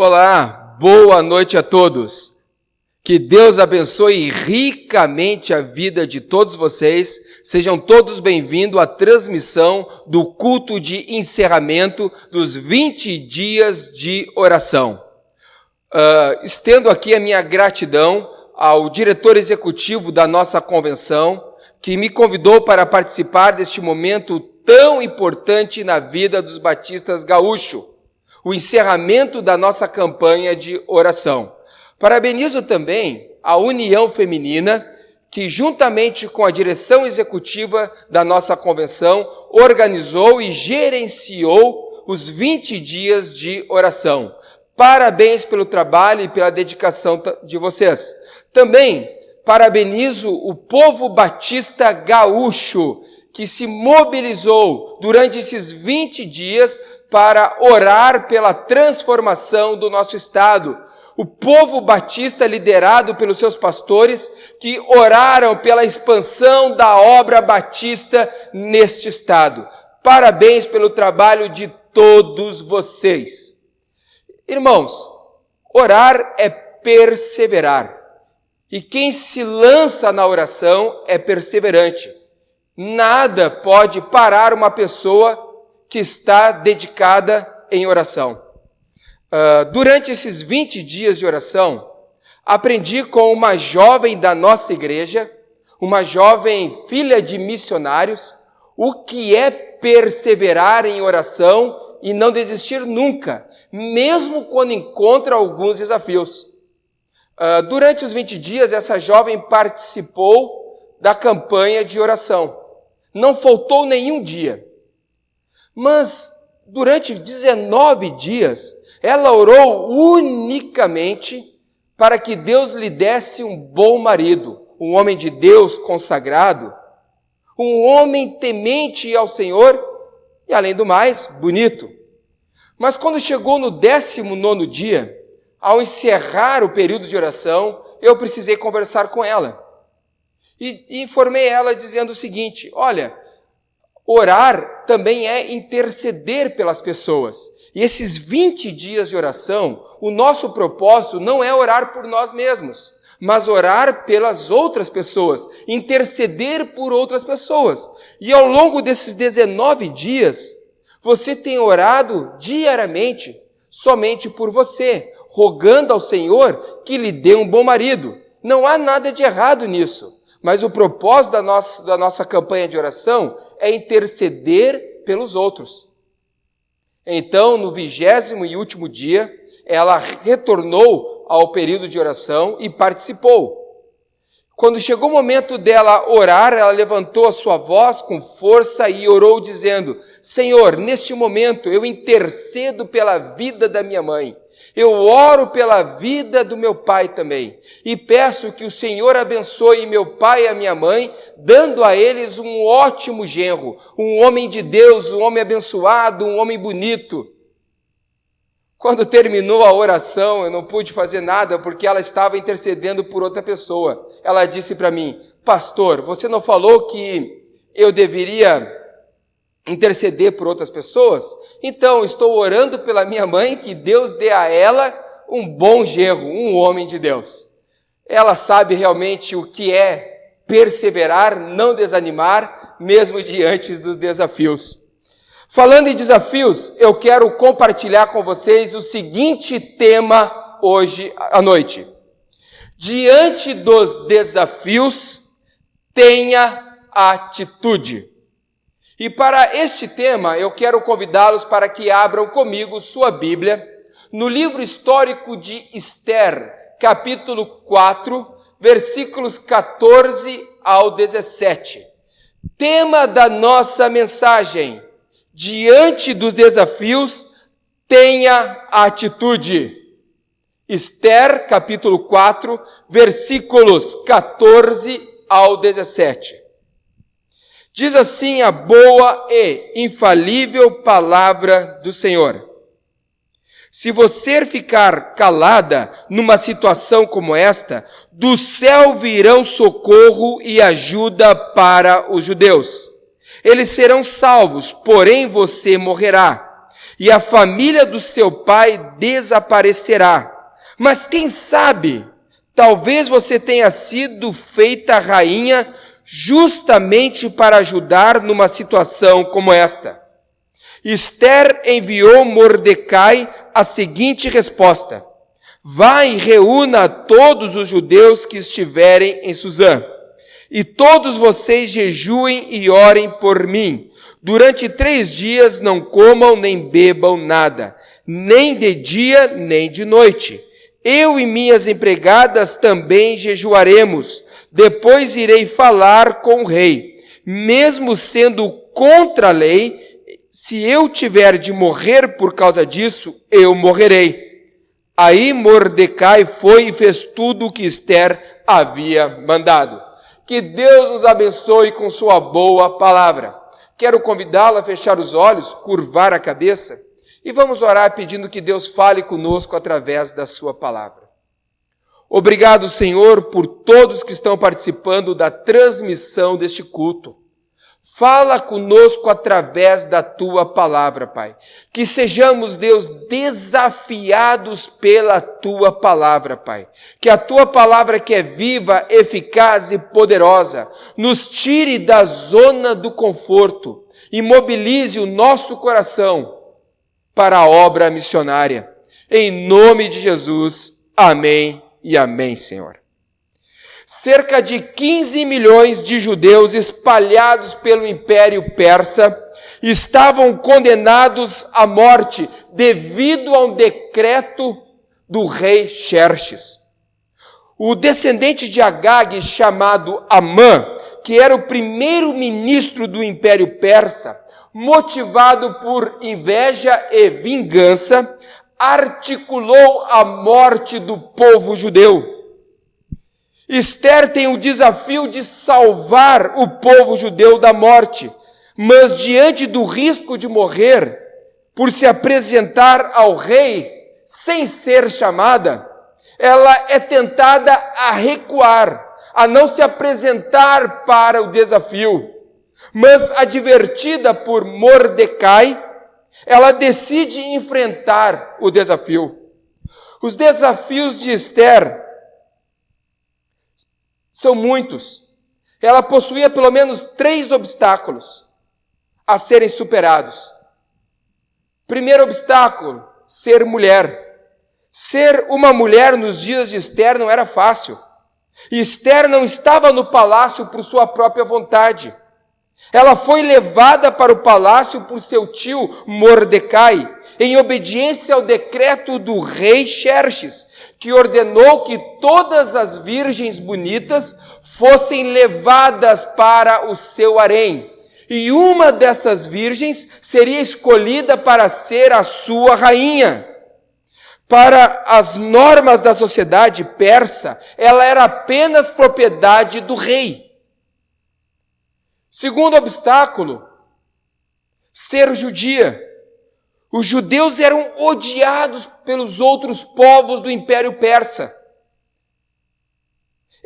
Olá, boa noite a todos. Que Deus abençoe ricamente a vida de todos vocês. Sejam todos bem-vindos à transmissão do culto de encerramento dos 20 dias de oração. Estendo aqui a minha gratidão ao diretor executivo da nossa convenção, que me convidou para participar deste momento tão importante na vida dos batistas gaúchos, o encerramento da nossa campanha de oração. Parabenizo também a União Feminina, que juntamente com a direção executiva da nossa convenção, organizou e gerenciou os 20 dias de oração. Parabéns pelo trabalho e pela dedicação de vocês. Também parabenizo o povo batista gaúcho, que se mobilizou durante esses 20 dias para orar pela transformação do nosso estado. O povo batista liderado pelos seus pastores, que oraram pela expansão da obra batista neste estado. Parabéns pelo trabalho de todos vocês. Irmãos, orar é perseverar. E quem se lança na oração é perseverante. Nada pode parar uma pessoa que está dedicada em oração. Durante esses 20 dias de oração, aprendi com uma jovem da nossa igreja, uma jovem filha de missionários, o que é perseverar em oração e não desistir nunca, mesmo quando encontra alguns desafios. Durante os 20 dias, essa jovem participou da campanha de oração. Não faltou nenhum dia. Mas, durante 19 dias, ela orou unicamente para que Deus lhe desse um bom marido, um homem de Deus consagrado, um homem temente ao Senhor e, além do mais, bonito. Mas quando chegou no 19º dia, ao encerrar o período de oração, eu precisei conversar com ela. E informei ela dizendo o seguinte: olha, orar também é interceder pelas pessoas. E esses 20 dias de oração, o nosso propósito não é orar por nós mesmos, mas orar pelas outras pessoas, interceder por outras pessoas. E ao longo desses 19 dias, você tem orado diariamente somente por você, rogando ao Senhor que lhe dê um bom marido. Não há nada de errado nisso. Mas o propósito da nossa campanha de oração é interceder pelos outros. Então, no 20º e último dia, ela retornou ao período de oração e participou. Quando chegou o momento dela orar, ela levantou a sua voz com força e orou dizendo: Senhor, neste momento eu intercedo pela vida da minha mãe. Eu oro pela vida do meu pai também, e peço que o Senhor abençoe meu pai e a minha mãe, dando a eles um ótimo genro, um homem de Deus, um homem abençoado, um homem bonito. Quando terminou a oração, eu não pude fazer nada, porque ela estava intercedendo por outra pessoa. Ela disse para mim: pastor, você não falou que eu deveria interceder por outras pessoas? Então, estou orando pela minha mãe, que Deus dê a ela um bom genro, um homem de Deus. Ela sabe realmente o que é perseverar, não desanimar, mesmo diante dos desafios. Falando em desafios, eu quero compartilhar com vocês o seguinte tema hoje à noite. Diante dos desafios, tenha atitude. E para este tema, eu quero convidá-los para que abram comigo sua Bíblia no livro histórico de Esther, capítulo 4, versículos 14 ao 17. Tema da nossa mensagem: diante dos desafios, tenha atitude. Esther, capítulo 4, versículos 14 ao 17. Diz assim a boa e infalível palavra do Senhor: se você ficar calada numa situação como esta, do céu virão socorro e ajuda para os judeus. Eles serão salvos, porém você morrerá. e a família do seu pai desaparecerá. Mas quem sabe, talvez você tenha sido feita rainha justamente para ajudar numa situação como esta. Esther enviou Mordecai a seguinte resposta: vá e reúna todos os judeus que estiverem em Suzã, e todos vocês jejuem e orem por mim. Durante 3 dias não comam nem bebam nada, nem de dia nem de noite. Eu e minhas empregadas também jejuaremos. Depois irei falar com o rei. Mesmo sendo contra a lei, se eu tiver de morrer por causa disso, eu morrerei. Aí Mordecai foi e fez tudo o que Esther havia mandado. Que Deus nos abençoe com sua boa palavra. Quero convidá-lo a fechar os olhos, curvar a cabeça e vamos orar pedindo que Deus fale conosco através da sua palavra. Obrigado, Senhor, por todos que estão participando da transmissão deste culto. Fala conosco através da tua palavra, Pai. Que sejamos, Deus, desafiados pela tua palavra, Pai. Que a tua palavra, que é viva, eficaz e poderosa, nos tire da zona do conforto e mobilize o nosso coração para a obra missionária. Em nome de Jesus, amém e amém, Senhor. Cerca de 15 milhões de judeus espalhados pelo Império Persa estavam condenados à morte devido a um decreto do rei Xerxes. O descendente de Agag, chamado Amã, que era o primeiro ministro do Império Persa, motivado por inveja e vingança, articulou a morte do povo judeu. Esther tem o desafio de salvar o povo judeu da morte, mas diante do risco de morrer, por se apresentar ao rei sem ser chamada, ela é tentada a recuar, a não se apresentar para o desafio. Mas advertida por Mordecai, ela decide enfrentar o desafio. Os desafios de Esther são muitos. Ela possuía pelo menos 3 obstáculos a serem superados. Primeiro obstáculo, ser mulher. Ser uma mulher nos dias de Esther não era fácil. E Esther não estava no palácio por sua própria vontade. Ela foi levada para o palácio por seu tio Mordecai, em obediência ao decreto do rei Xerxes, que ordenou que todas as virgens bonitas fossem levadas para o seu harém. E uma dessas virgens seria escolhida para ser a sua rainha. Para as normas da sociedade persa, ela era apenas propriedade do rei. Segundo obstáculo, ser judia. Os judeus eram odiados pelos outros povos do Império Persa.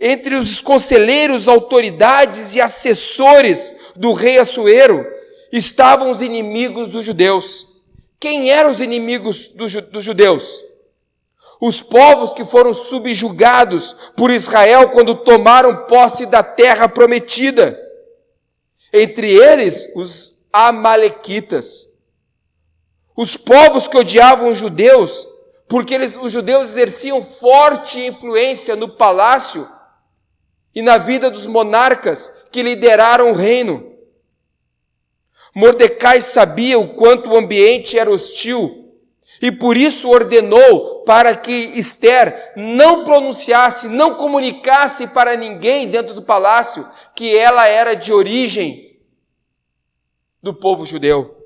Entre os conselheiros, autoridades e assessores do rei Assuero estavam os inimigos dos judeus. Quem eram os inimigos dos judeus? Os povos que foram subjugados por Israel quando tomaram posse da terra prometida. Entre eles, os amalequitas. Os povos que odiavam os judeus, porque os judeus exerciam forte influência no palácio e na vida dos monarcas que lideraram o reino. Mordecai sabia o quanto o ambiente era hostil e por isso ordenou para que Esther não pronunciasse, não comunicasse para ninguém dentro do palácio que ela era de origem do povo judeu.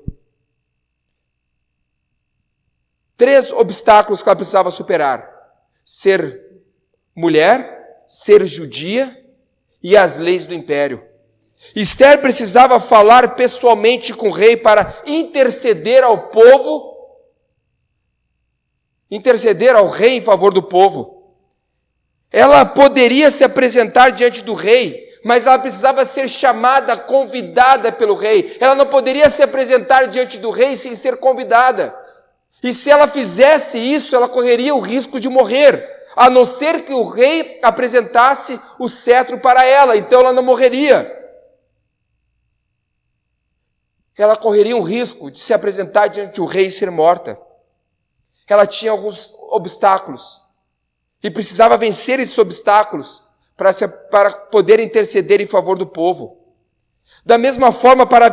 3 obstáculos que ela precisava superar: ser mulher, ser judia e as leis do império. Esther precisava falar pessoalmente com o rei para interceder ao povo, interceder ao rei em favor do povo. Ela poderia se apresentar diante do rei, mas ela precisava ser chamada, convidada pelo rei. Ela não poderia se apresentar diante do rei sem ser convidada. E se ela fizesse isso, ela correria o risco de morrer, a não ser que o rei apresentasse o cetro para ela, então ela não morreria. Ela correria um risco de se apresentar diante do rei e ser morta. Ela tinha alguns obstáculos e precisava vencer esses obstáculos para poder interceder em favor do povo. Da mesma forma, para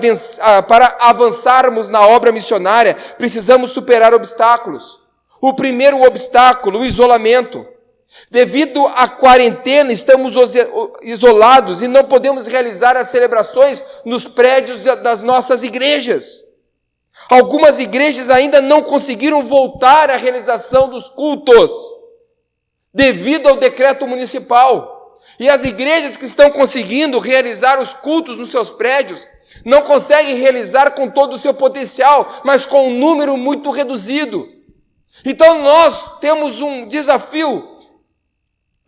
avançarmos na obra missionária, precisamos superar obstáculos. O primeiro obstáculo, o isolamento. Devido à quarentena, estamos isolados e não podemos realizar as celebrações nos prédios das nossas igrejas. Algumas igrejas ainda não conseguiram voltar à realização dos cultos, devido ao decreto municipal. E as igrejas que estão conseguindo realizar os cultos nos seus prédios, não conseguem realizar com todo o seu potencial, mas com um número muito reduzido. Então nós temos um desafio,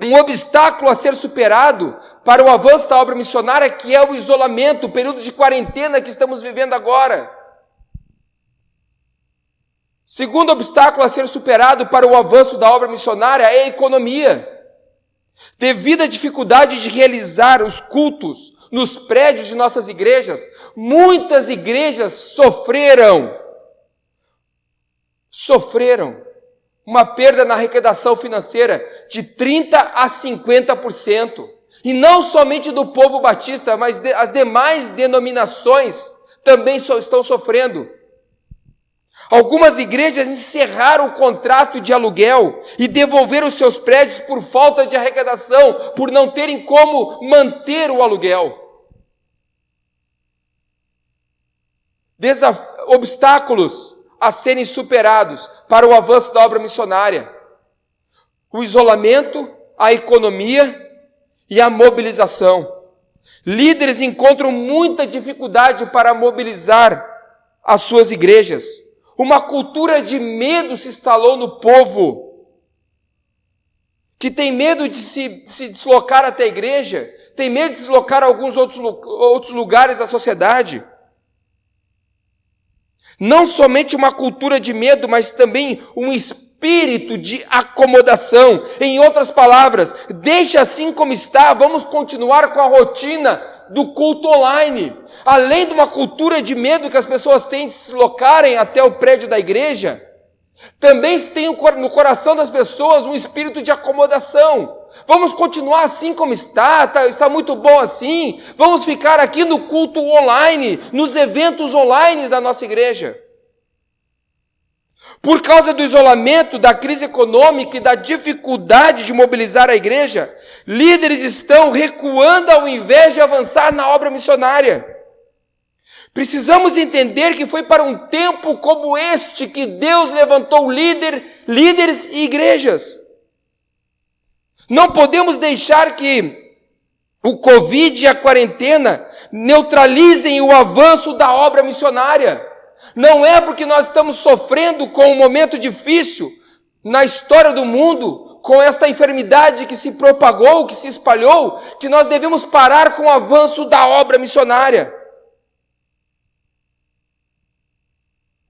um obstáculo a ser superado para o avanço da obra missionária, que é o isolamento, o período de quarentena que estamos vivendo agora. Segundo obstáculo a ser superado para o avanço da obra missionária é a economia. Devido à dificuldade de realizar os cultos nos prédios de nossas igrejas, muitas igrejas sofreram uma perda na arrecadação financeira de 30% a 50%. E não somente do povo batista, mas as demais denominações também estão sofrendo. Algumas igrejas encerraram o contrato de aluguel e devolveram seus prédios por falta de arrecadação, por não terem como manter o aluguel. Obstáculos a serem superados para o avanço da obra missionária: o isolamento, a economia e a mobilização. Líderes encontram muita dificuldade para mobilizar as suas igrejas. Uma cultura de medo se instalou no povo, que tem medo de se deslocar até a igreja, tem medo de se deslocar a alguns outros lugares da sociedade. Não somente uma cultura de medo, mas também um espírito de acomodação. Em outras palavras, deixa assim como está, vamos continuar com a rotina do culto online. Além de uma cultura de medo que as pessoas têm de se deslocarem até o prédio da igreja, também se tem no coração das pessoas um espírito de acomodação. Vamos continuar assim como está muito bom assim, vamos ficar aqui no culto online, nos eventos online da nossa igreja. Por causa do isolamento, da crise econômica e da dificuldade de mobilizar a igreja, líderes estão recuando ao invés de avançar na obra missionária. Precisamos entender que foi para um tempo como este que Deus levantou líderes e igrejas. Não podemos deixar que o Covid e a quarentena neutralizem o avanço da obra missionária. Não é porque nós estamos sofrendo com um momento difícil na história do mundo, com esta enfermidade que se propagou, que se espalhou, que nós devemos parar com o avanço da obra missionária.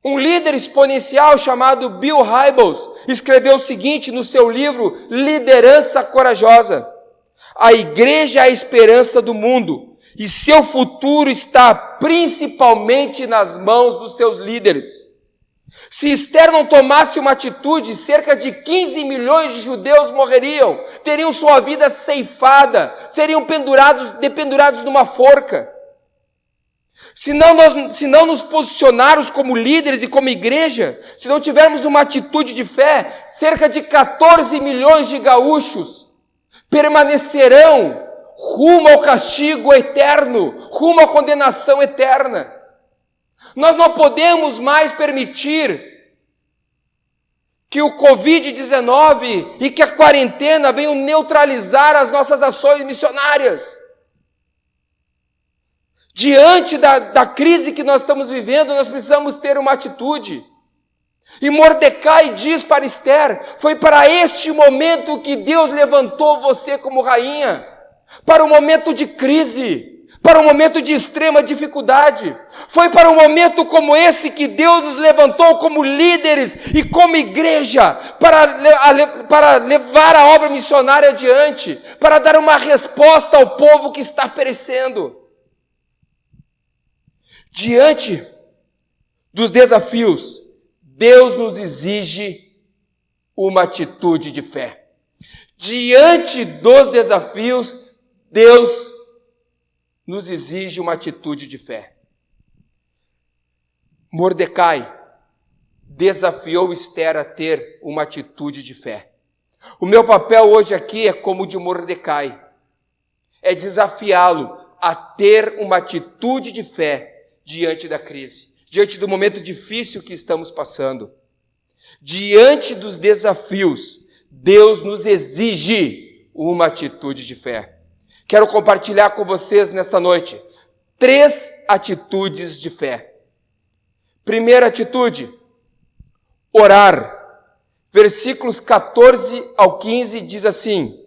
Um líder exponencial chamado Bill Hybels escreveu o seguinte no seu livro Liderança Corajosa: a igreja é a esperança do mundo e seu futuro está principalmente nas mãos dos seus líderes. Se Esther não tomasse uma atitude, cerca de 15 milhões de judeus morreriam, teriam sua vida ceifada, seriam dependurados numa forca. Se não nos posicionarmos como líderes e como igreja, se não tivermos uma atitude de fé, cerca de 14 milhões de gaúchos permanecerão rumo ao castigo eterno, rumo à condenação eterna. Nós não podemos mais permitir que o Covid-19 e que a quarentena venham neutralizar as nossas ações missionárias. Diante da crise que nós estamos vivendo, nós precisamos ter uma atitude. E Mordecai diz para Esther: foi para este momento que Deus levantou você como rainha. para um momento de crise, para um momento de extrema dificuldade. Foi para um momento como esse que Deus nos levantou como líderes e como igreja para levar a obra missionária adiante, para dar uma resposta ao povo que está perecendo. Diante dos desafios, Deus nos exige uma atitude de fé. Diante dos desafios, Deus nos exige uma atitude de fé. Mordecai desafiou Esther a ter uma atitude de fé. O meu papel hoje aqui é como o de Mordecai. É desafiá-lo a ter uma atitude de fé diante da crise, diante do momento difícil que estamos passando. Diante dos desafios, Deus nos exige uma atitude de fé. Quero compartilhar com vocês nesta noite 3 atitudes de fé. Primeira atitude, orar. Versículos 14 ao 15 diz assim: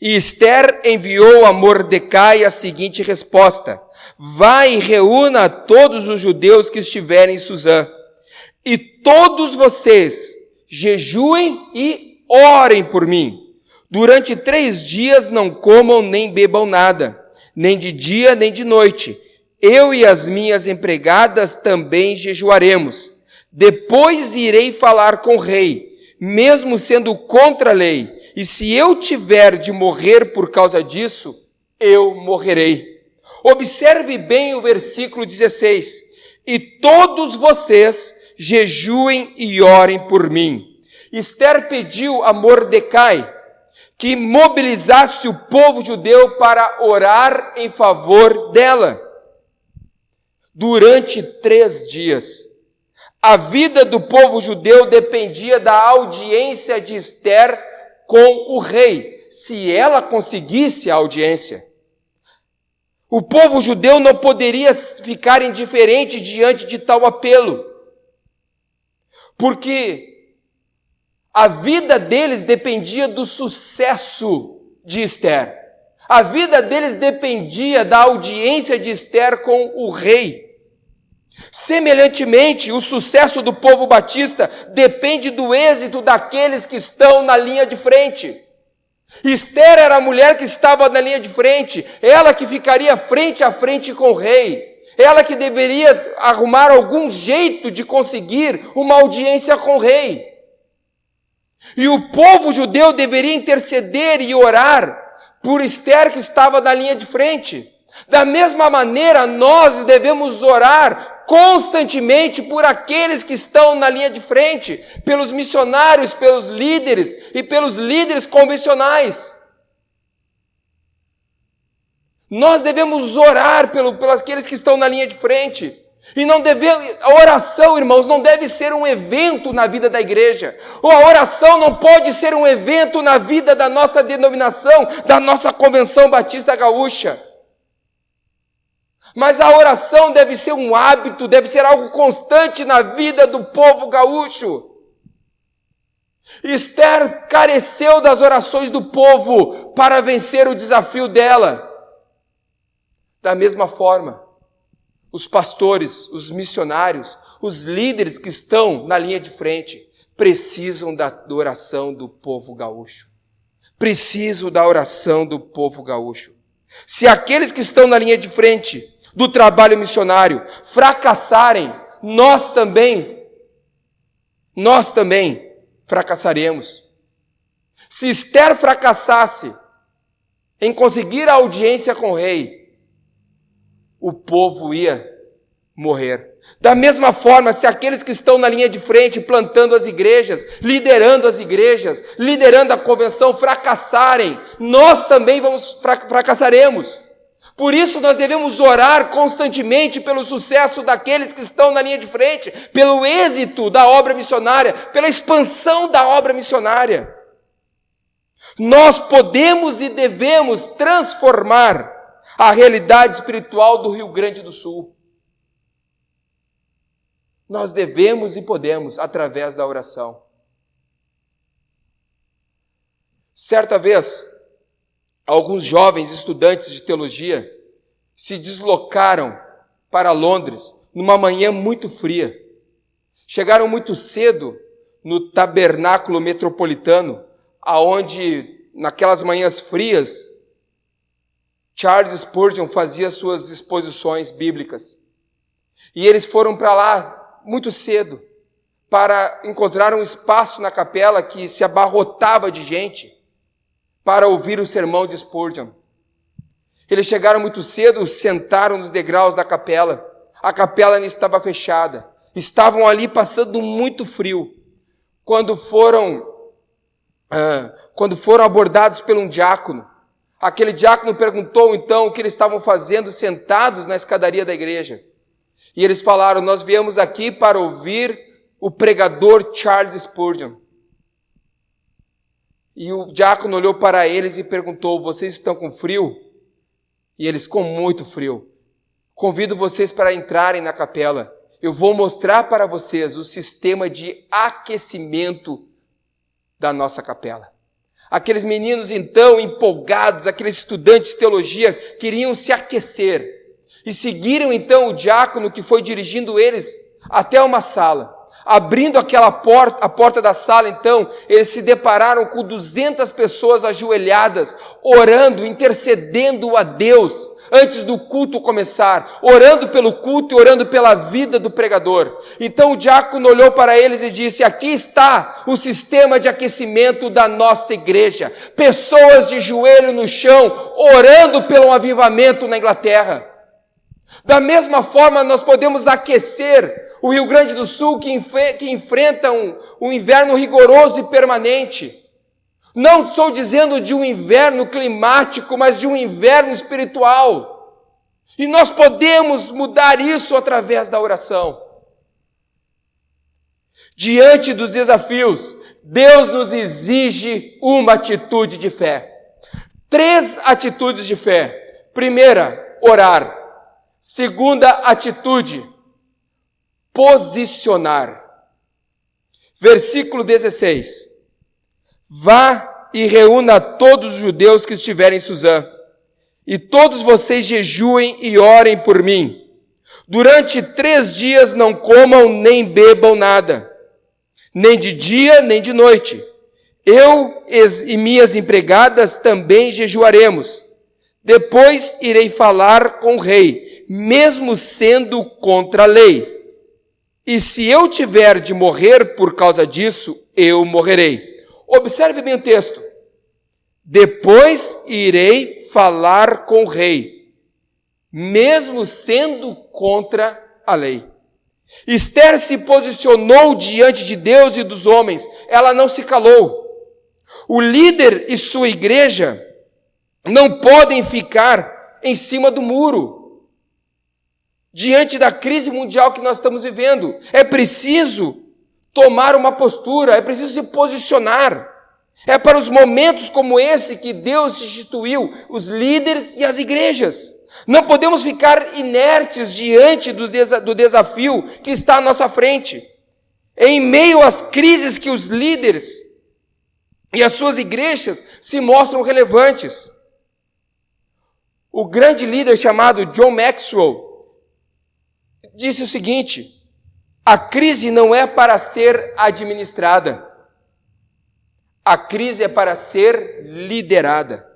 E Esther enviou a Mordecai a seguinte resposta: Vá e reúna todos os judeus que estiverem em Suzã, e todos vocês jejuem e orem por mim. Durante 3 dias não comam nem bebam nada, nem de dia nem de noite. Eu e as minhas empregadas também jejuaremos. Depois irei falar com o rei, mesmo sendo contra a lei. E se eu tiver de morrer por causa disso, eu morrerei. Observe bem o versículo 16. E todos vocês jejuem e orem por mim. Esther pediu a Mordecai que mobilizasse o povo judeu para orar em favor dela. Durante 3 dias, a vida do povo judeu dependia da audiência de Esther com o rei, se ela conseguisse a audiência. O povo judeu não poderia ficar indiferente diante de tal apelo, porque a vida deles dependia do sucesso de Esther. A vida deles dependia da audiência de Esther com o rei. Semelhantemente, o sucesso do povo batista depende do êxito daqueles que estão na linha de frente. Esther era a mulher que estava na linha de frente, ela que ficaria frente a frente com o rei, ela que deveria arrumar algum jeito de conseguir uma audiência com o rei. E o povo judeu deveria interceder e orar por Esther que estava na linha de frente. Da mesma maneira, nós devemos orar constantemente por aqueles que estão na linha de frente, pelos missionários, pelos líderes e pelos líderes convencionais. Nós devemos orar pelos aqueles que estão na linha de frente. E não devemos, a oração, irmãos, não deve ser um evento na vida da igreja. Ou a oração não pode ser um evento na vida da nossa denominação, da nossa convenção batista gaúcha. Mas a oração deve ser um hábito, deve ser algo constante na vida do povo gaúcho. Esther careceu das orações do povo para vencer o desafio dela. Da mesma forma, os pastores, os missionários, os líderes que estão na linha de frente, precisam da oração do povo gaúcho. Precisam da oração do povo gaúcho. Se aqueles que estão na linha de frente do trabalho missionário fracassarem, nós também fracassaremos. Se Esther fracassasse em conseguir a audiência com o rei, o povo ia morrer. Da mesma forma, se aqueles que estão na linha de frente, plantando as igrejas, liderando a convenção, fracassarem, nós também fracassaremos. Por isso nós devemos orar constantemente pelo sucesso daqueles que estão na linha de frente, pelo êxito da obra missionária, pela expansão da obra missionária. Nós podemos e devemos transformar a realidade espiritual do Rio Grande do Sul. Nós devemos e podemos através da oração. Certa vez, alguns jovens estudantes de teologia se deslocaram para Londres numa manhã muito fria. Chegaram muito cedo no tabernáculo metropolitano, aonde, naquelas manhãs frias, Charles Spurgeon fazia suas exposições bíblicas. E eles foram para lá muito cedo para encontrar um espaço na capela que se abarrotava de gente para ouvir o sermão de Spurgeon. Eles chegaram muito cedo, sentaram nos degraus da capela. A capela ainda estava fechada. Estavam ali passando muito frio. Quando foram abordados por um diácono, aquele diácono perguntou então o que eles estavam fazendo sentados na escadaria da igreja. E eles falaram: nós viemos aqui para ouvir o pregador Charles Spurgeon. E o diácono olhou para eles e perguntou: vocês estão com frio? E eles: com muito frio. Convido vocês para entrarem na capela. Eu vou mostrar para vocês o sistema de aquecimento da nossa capela. Aqueles meninos então empolgados, aqueles estudantes de teologia, queriam se aquecer. E seguiram então o diácono que foi dirigindo eles até uma sala. Abrindo aquela porta, a porta da sala, então, eles se depararam com 200 pessoas ajoelhadas, orando, intercedendo a Deus, antes do culto começar, orando pelo culto e orando pela vida do pregador. Então o diácono olhou para eles e disse: aqui está o sistema de aquecimento da nossa igreja. Pessoas de joelho no chão, orando pelo avivamento na Inglaterra. Da mesma forma, nós podemos aquecer o Rio Grande do Sul, que enfrenta um inverno rigoroso e permanente. Não estou dizendo de um inverno climático, mas de um inverno espiritual. E nós podemos mudar isso através da oração. Diante dos desafios, Deus nos exige uma atitude de fé. 3 atitudes de fé. Primeira, orar. Segunda atitude, posicionar. Versículo 16. Vá e reúna todos os judeus que estiverem em Suzã, e todos vocês jejuem e orem por mim. Durante 3 dias não comam nem bebam nada, nem de dia nem de noite. Eu e minhas empregadas também jejuaremos. Depois irei falar com o rei, mesmo sendo contra a lei. E se eu tiver de morrer por causa disso, eu morrerei. Observe bem o texto. Depois irei falar com o rei, mesmo sendo contra a lei. Esther se posicionou diante de Deus e dos homens. Ela não se calou. O líder e sua igreja não podem ficar em cima do muro. Diante da crise mundial que nós estamos vivendo, é preciso tomar uma postura, é preciso se posicionar. É para os momentos como esse que Deus instituiu os líderes e as igrejas. Não podemos ficar inertes diante do desafio que está à nossa frente. Em meio às crises que os líderes e as suas igrejas se mostram relevantes. O grande líder chamado John Maxwell disse o seguinte: a crise não é para ser administrada, a crise é para ser liderada.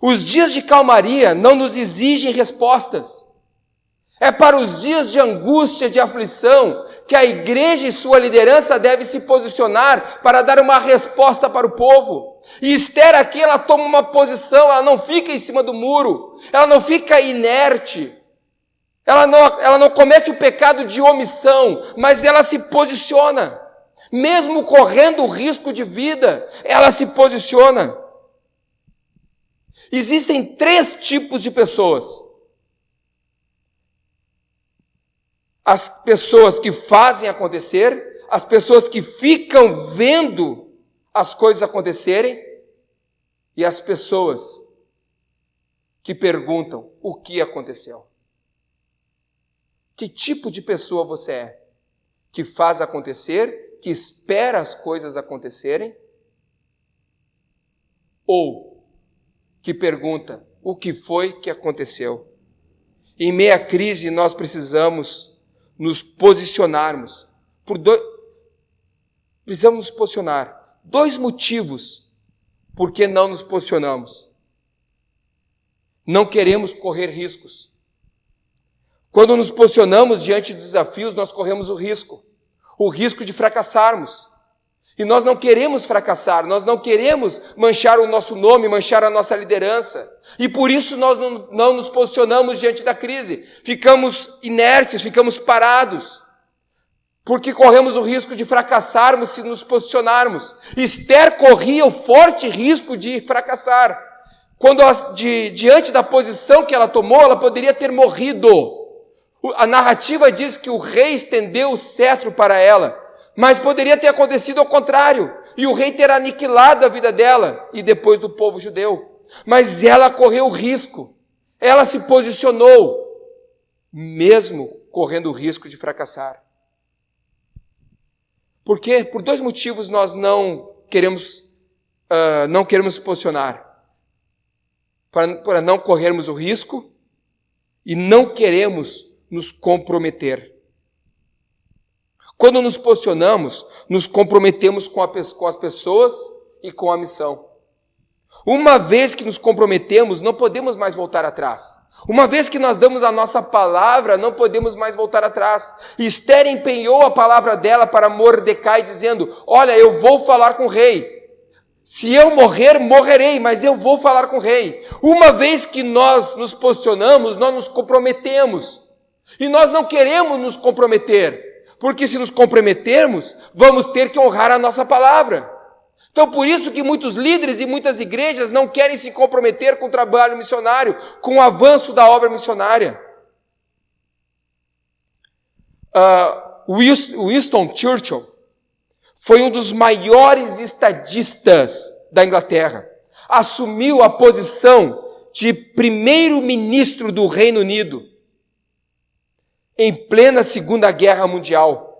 Os dias de calmaria não nos exigem respostas. É para os dias de angústia, de aflição, que a igreja e sua liderança deve se posicionar para dar uma resposta para o povo. E Esther aqui, ela toma uma posição, ela não fica em cima do muro, ela não fica inerte, ela não comete o pecado de omissão, mas ela se posiciona. Mesmo correndo risco de vida, ela se posiciona. Existem 3 tipos de pessoas. As pessoas que fazem acontecer, as pessoas que ficam vendo as coisas acontecerem, e as pessoas que perguntam o que aconteceu. Que tipo de pessoa você é? Que faz acontecer, que espera as coisas acontecerem? Ou que pergunta: o que foi que aconteceu? Em meio à crise, nós precisamos nos posicionarmos. Precisamos nos posicionar. 2 motivos por que não nos posicionamos. Não queremos correr riscos. Quando nos posicionamos diante de desafios, nós corremos o risco de fracassarmos. E nós não queremos fracassar, nós não queremos manchar o nosso nome, manchar a nossa liderança. E por isso nós não nos posicionamos diante da crise. Ficamos inertes, ficamos parados. Porque corremos o risco de fracassarmos se nos posicionarmos. Esther corria o forte risco de fracassar. Diante da posição que ela tomou, ela poderia ter morrido. A narrativa diz que o rei estendeu o cetro para ela. Mas poderia ter acontecido ao contrário, e o rei ter aniquilado a vida dela, e depois do povo judeu. Mas ela correu o risco, ela se posicionou, mesmo correndo o risco de fracassar. Por quê? Por 2 motivos nós não queremos se posicionar. Para não corrermos o risco, e não queremos nos comprometer. Quando nos posicionamos, nos comprometemos com as pessoas e com a missão. Uma vez que nos comprometemos, não podemos mais voltar atrás. Uma vez que nós damos a nossa palavra, não podemos mais voltar atrás. Esther empenhou a palavra dela para Mordecai, dizendo: olha, eu vou falar com o rei. Se eu morrer, morrerei, mas eu vou falar com o rei. Uma vez que nós nos posicionamos, nós nos comprometemos. E nós não queremos nos comprometer. Porque se nos comprometermos, vamos ter que honrar a nossa palavra. Então, por isso que muitos líderes e muitas igrejas não querem se comprometer com o trabalho missionário, com o avanço da obra missionária. Winston Churchill foi um dos maiores estadistas da Inglaterra. Assumiu a posição de primeiro-ministro do Reino Unido em plena Segunda Guerra Mundial.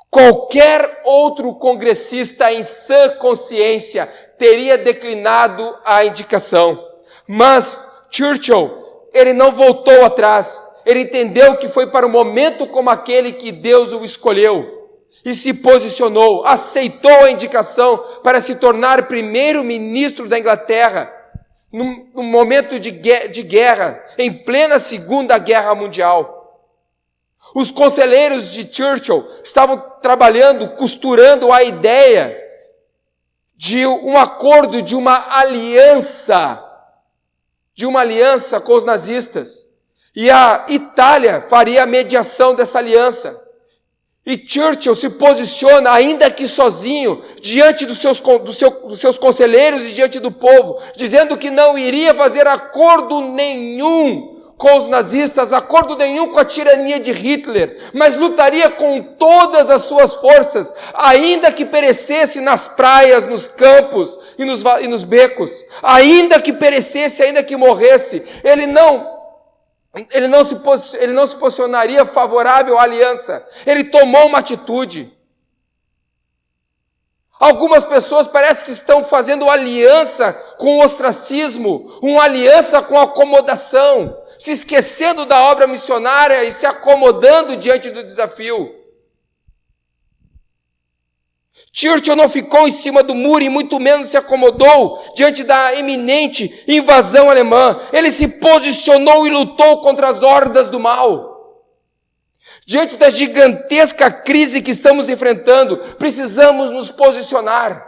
Qualquer outro congressista em sã consciência teria declinado a indicação. Mas Churchill, ele não voltou atrás. Ele entendeu que foi para um momento como aquele que Deus o escolheu. E se posicionou, aceitou a indicação para se tornar primeiro-ministro da Inglaterra, num momento de guerra, em plena Segunda Guerra Mundial. Os conselheiros de Churchill estavam trabalhando, costurando a ideia de um acordo, de uma aliança com os nazistas. E a Itália faria a mediação dessa aliança. E Churchill se posiciona, ainda que sozinho, diante dos seus conselheiros e diante do povo, dizendo que não iria fazer acordo nenhum com os nazistas, acordo nenhum com a tirania de Hitler, mas lutaria com todas as suas forças, ainda que perecesse nas praias, nos campos e nos becos, ainda que perecesse, ainda que morresse, ele não se posicionaria favorável à aliança, ele tomou uma atitude. Algumas pessoas parecem que estão fazendo aliança com o ostracismo, uma aliança com a acomodação, se esquecendo da obra missionária e se acomodando diante do desafio. Churchill não ficou em cima do muro e muito menos se acomodou diante da iminente invasão alemã. Ele se posicionou e lutou contra as hordas do mal. Diante da gigantesca crise que estamos enfrentando, precisamos nos posicionar.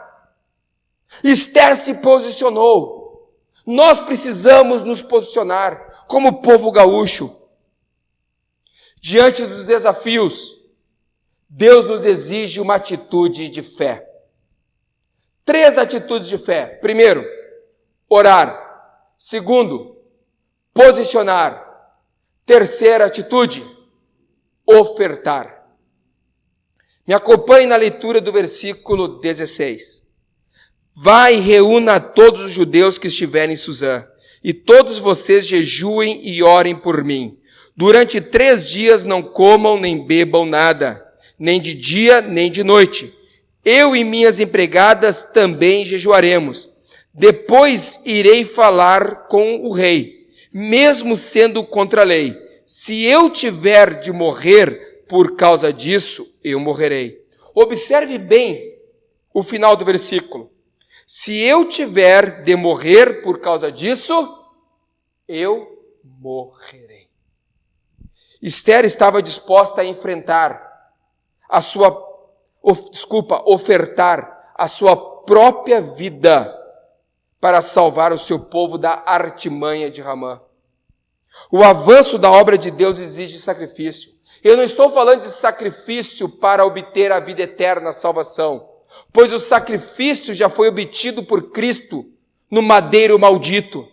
Esther se posicionou. Nós precisamos nos posicionar como povo gaúcho. Diante dos desafios, Deus nos exige uma atitude de fé. 3 atitudes de fé. Primeiro, orar. Segundo, posicionar. Terceira atitude, ofertar. Me acompanhe na leitura do versículo 16. Vai e reúna todos os judeus que estiverem em Suzã, e todos vocês jejuem e orem por mim. Durante 3 dias não comam nem bebam nada, nem de dia nem de noite. Eu e minhas empregadas também jejuaremos. Depois irei falar com o rei, mesmo sendo contra a lei. Se eu tiver de morrer por causa disso, eu morrerei. Observe bem o final do versículo. Se eu tiver de morrer por causa disso, eu morrerei. Esther estava disposta a enfrentar ofertar a sua própria vida para salvar o seu povo da artimanha de Ramã. O avanço da obra de Deus exige sacrifício. Eu não estou falando de sacrifício para obter a vida eterna, a salvação, pois o sacrifício já foi obtido por Cristo no madeiro maldito.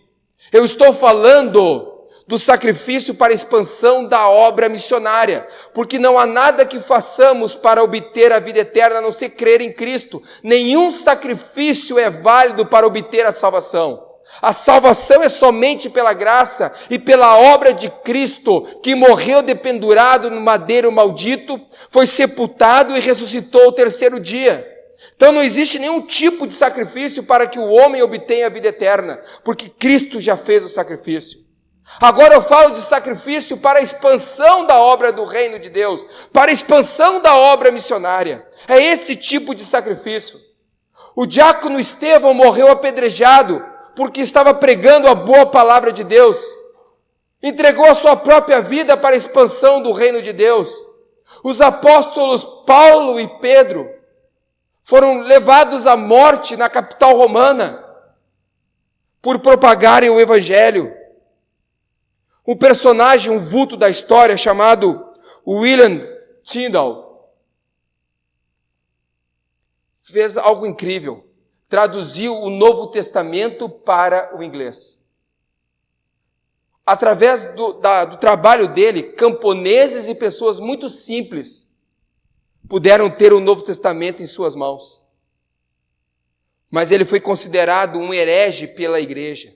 Eu estou falando do sacrifício para a expansão da obra missionária, porque não há nada que façamos para obter a vida eterna a não ser crer em Cristo. Nenhum sacrifício é válido para obter a salvação. A salvação é somente pela graça e pela obra de Cristo, que morreu dependurado no madeiro maldito, foi sepultado e ressuscitou ao terceiro dia. Então não existe nenhum tipo de sacrifício para que o homem obtenha a vida eterna, porque Cristo já fez o sacrifício. Agora eu falo de sacrifício para a expansão da obra do reino de Deus, para a expansão da obra missionária. É esse tipo de sacrifício. O diácono Estevão morreu apedrejado porque estava pregando a boa palavra de Deus. Entregou a sua própria vida para a expansão do reino de Deus. Os apóstolos Paulo e Pedro foram levados à morte na capital romana por propagarem o evangelho. Um personagem, um vulto da história chamado William Tyndale fez algo incrível. Traduziu o Novo Testamento para o inglês. Através do trabalho dele, camponeses e pessoas muito simples puderam ter o Novo Testamento em suas mãos. Mas ele foi considerado um herege pela igreja.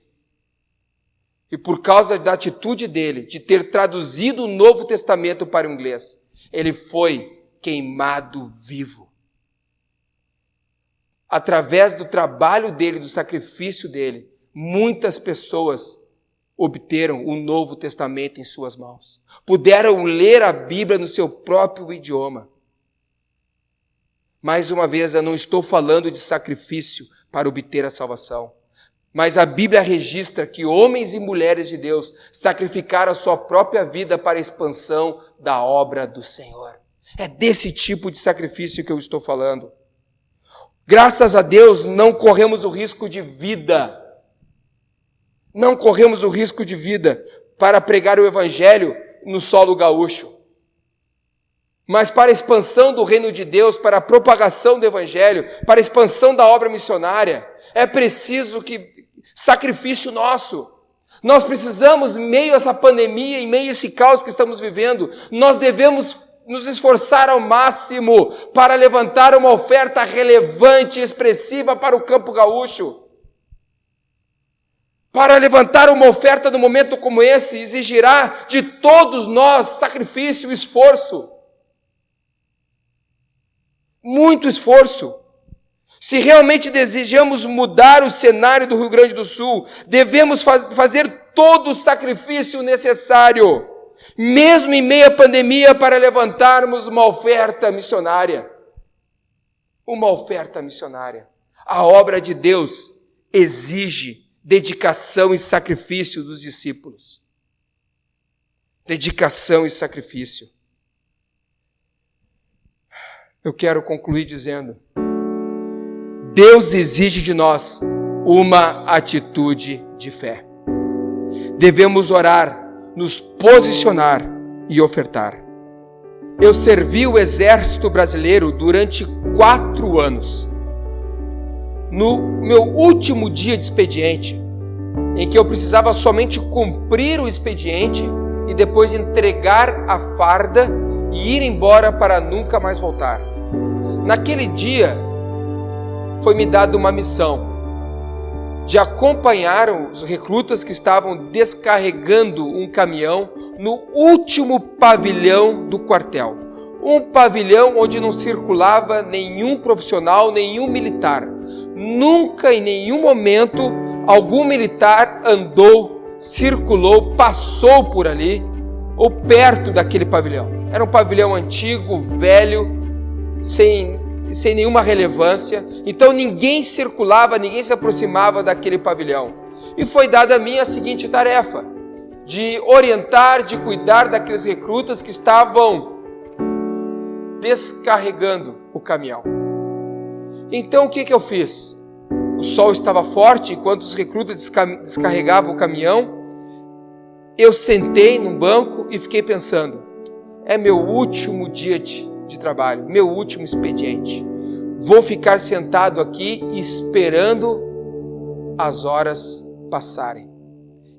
E por causa da atitude dele, de ter traduzido o Novo Testamento para o inglês, ele foi queimado vivo. Através do trabalho dele, do sacrifício dele, muitas pessoas obteram o Novo Testamento em suas mãos. Puderam ler a Bíblia no seu próprio idioma. Mais uma vez, eu não estou falando de sacrifício para obter a salvação. Mas a Bíblia registra que homens e mulheres de Deus sacrificaram a sua própria vida para a expansão da obra do Senhor. É desse tipo de sacrifício que eu estou falando. Graças a Deus, não corremos o risco de vida. Não corremos o risco de vida para pregar o Evangelho no solo gaúcho. Mas para a expansão do reino de Deus, para a propagação do Evangelho, para a expansão da obra missionária, é preciso sacrifício nosso. Nós precisamos, em meio a essa pandemia, em meio a esse caos que estamos vivendo, nós devemos nos esforçar ao máximo para levantar uma oferta relevante e expressiva para o campo gaúcho. Para levantar uma oferta num momento como esse, exigirá de todos nós sacrifício e esforço. Muito esforço. Se realmente desejamos mudar o cenário do Rio Grande do Sul, devemos fazer todo o sacrifício necessário, mesmo em meio à pandemia, para levantarmos uma oferta missionária. Uma oferta missionária. A obra de Deus exige dedicação e sacrifício dos discípulos. Dedicação e sacrifício. Eu quero concluir dizendo: Deus exige de nós uma atitude de fé. Devemos orar, nos posicionar e ofertar. Eu servi o Exército Brasileiro durante 4 anos. No meu último dia de expediente, em que eu precisava somente cumprir o expediente e depois entregar a farda e ir embora para nunca mais voltar. Naquele dia, foi-me dada uma missão de acompanhar os recrutas que estavam descarregando um caminhão no último pavilhão do quartel. Um pavilhão onde não circulava nenhum profissional, nenhum militar. Nunca, em nenhum momento, algum militar andou, circulou, passou por ali ou perto daquele pavilhão. Era um pavilhão antigo, velho, sem nenhuma relevância. Então ninguém circulava, ninguém se aproximava daquele pavilhão. E foi dada a mim a seguinte tarefa: de orientar, de cuidar daqueles recrutas que estavam descarregando o caminhão. Então o que eu fiz? O sol estava forte, enquanto os recrutas descarregavam o caminhão, eu sentei num banco e fiquei pensando: é meu último dia de trabalho, meu último expediente. Vou ficar sentado aqui esperando as horas passarem.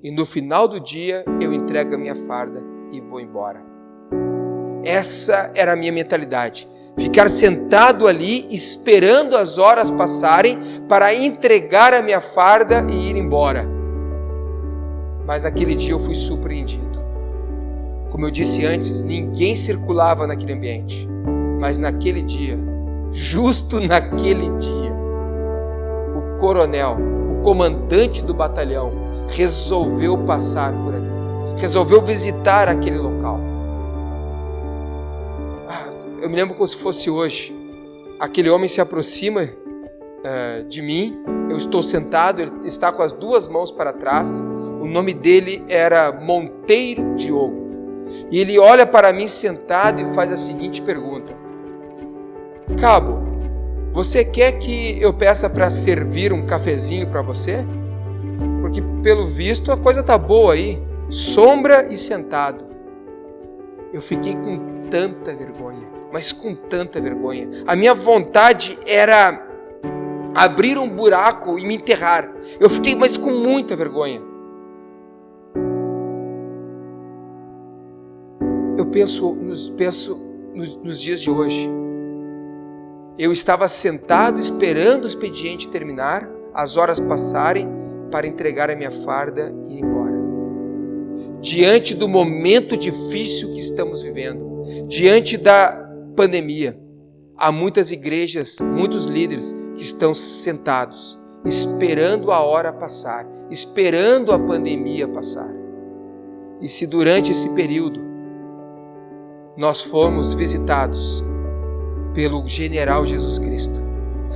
E no final do dia eu entrego a minha farda e vou embora. Essa era a minha mentalidade. Ficar sentado ali esperando as horas passarem para entregar a minha farda e ir embora. Mas naquele dia eu fui surpreendido. Como eu disse antes, ninguém circulava naquele ambiente. Mas naquele dia, justo naquele dia, o coronel, o comandante do batalhão, resolveu passar por ali. Resolveu visitar aquele local. Eu me lembro como se fosse hoje. Aquele homem se aproxima de mim. Eu estou sentado, ele está com as duas mãos para trás. O nome dele era Monteiro Diogo. E ele olha para mim sentado e faz a seguinte pergunta: Cabo, você quer que eu peça para servir um cafezinho para você? Porque pelo visto a coisa tá boa aí, sombra e sentado. Eu fiquei com tanta vergonha, mas com tanta vergonha. A minha vontade era abrir um buraco e me enterrar. Eu fiquei, mas com muita vergonha. Eu penso nos dias de hoje. Eu estava sentado esperando o expediente terminar, as horas passarem, para entregar a minha farda e ir embora. Diante do momento difícil que estamos vivendo, diante da pandemia, há muitas igrejas, muitos líderes que estão sentados, esperando a hora passar, esperando a pandemia passar. E se durante esse período nós formos visitados pelo general Jesus Cristo,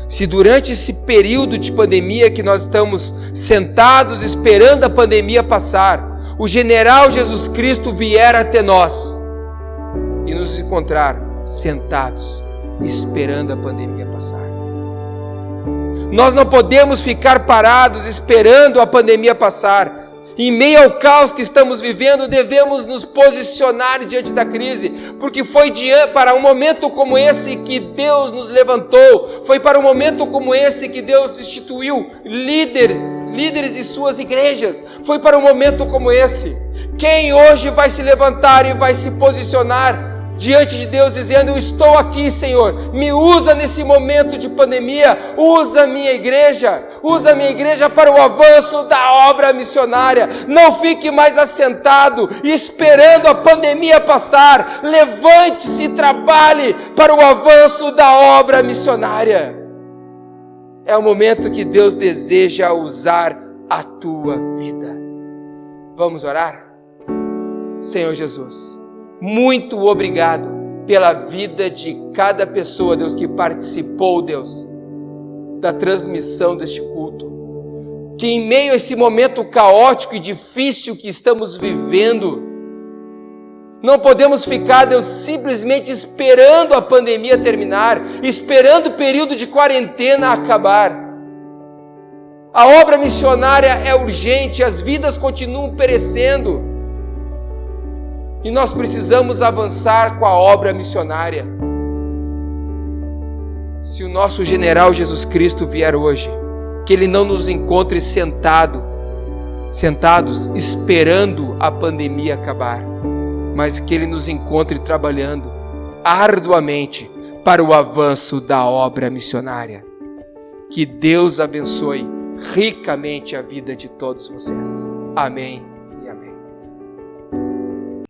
se durante esse período de pandemia que nós estamos sentados esperando a pandemia passar, o general Jesus Cristo vier até nós e nos encontrar sentados esperando a pandemia passar, nós não podemos ficar parados esperando a pandemia passar. Em meio ao caos que estamos vivendo, devemos nos posicionar diante da crise, porque foi para um momento como esse que Deus nos levantou, foi para um momento como esse que Deus instituiu líderes de suas igrejas, foi para um momento como esse. Quem hoje vai se levantar e vai se posicionar diante de Deus dizendo: eu estou aqui, Senhor, me usa nesse momento de pandemia, usa a minha igreja para o avanço da obra missionária. Não fique mais assentado esperando a pandemia passar, levante-se e trabalhe para o avanço da obra missionária. É o momento que Deus deseja usar a tua vida. Vamos orar? Senhor Jesus, muito obrigado pela vida de cada pessoa, Deus, que participou, Deus, da transmissão deste culto. Que em meio a esse momento caótico e difícil que estamos vivendo, não podemos ficar, Deus, simplesmente esperando a pandemia terminar, esperando o período de quarentena acabar. A obra missionária é urgente, as vidas continuam perecendo. E nós precisamos avançar com a obra missionária. Se o nosso general Jesus Cristo vier hoje, que Ele não nos encontre sentados esperando a pandemia acabar, mas que Ele nos encontre trabalhando arduamente para o avanço da obra missionária. Que Deus abençoe ricamente a vida de todos vocês. Amém.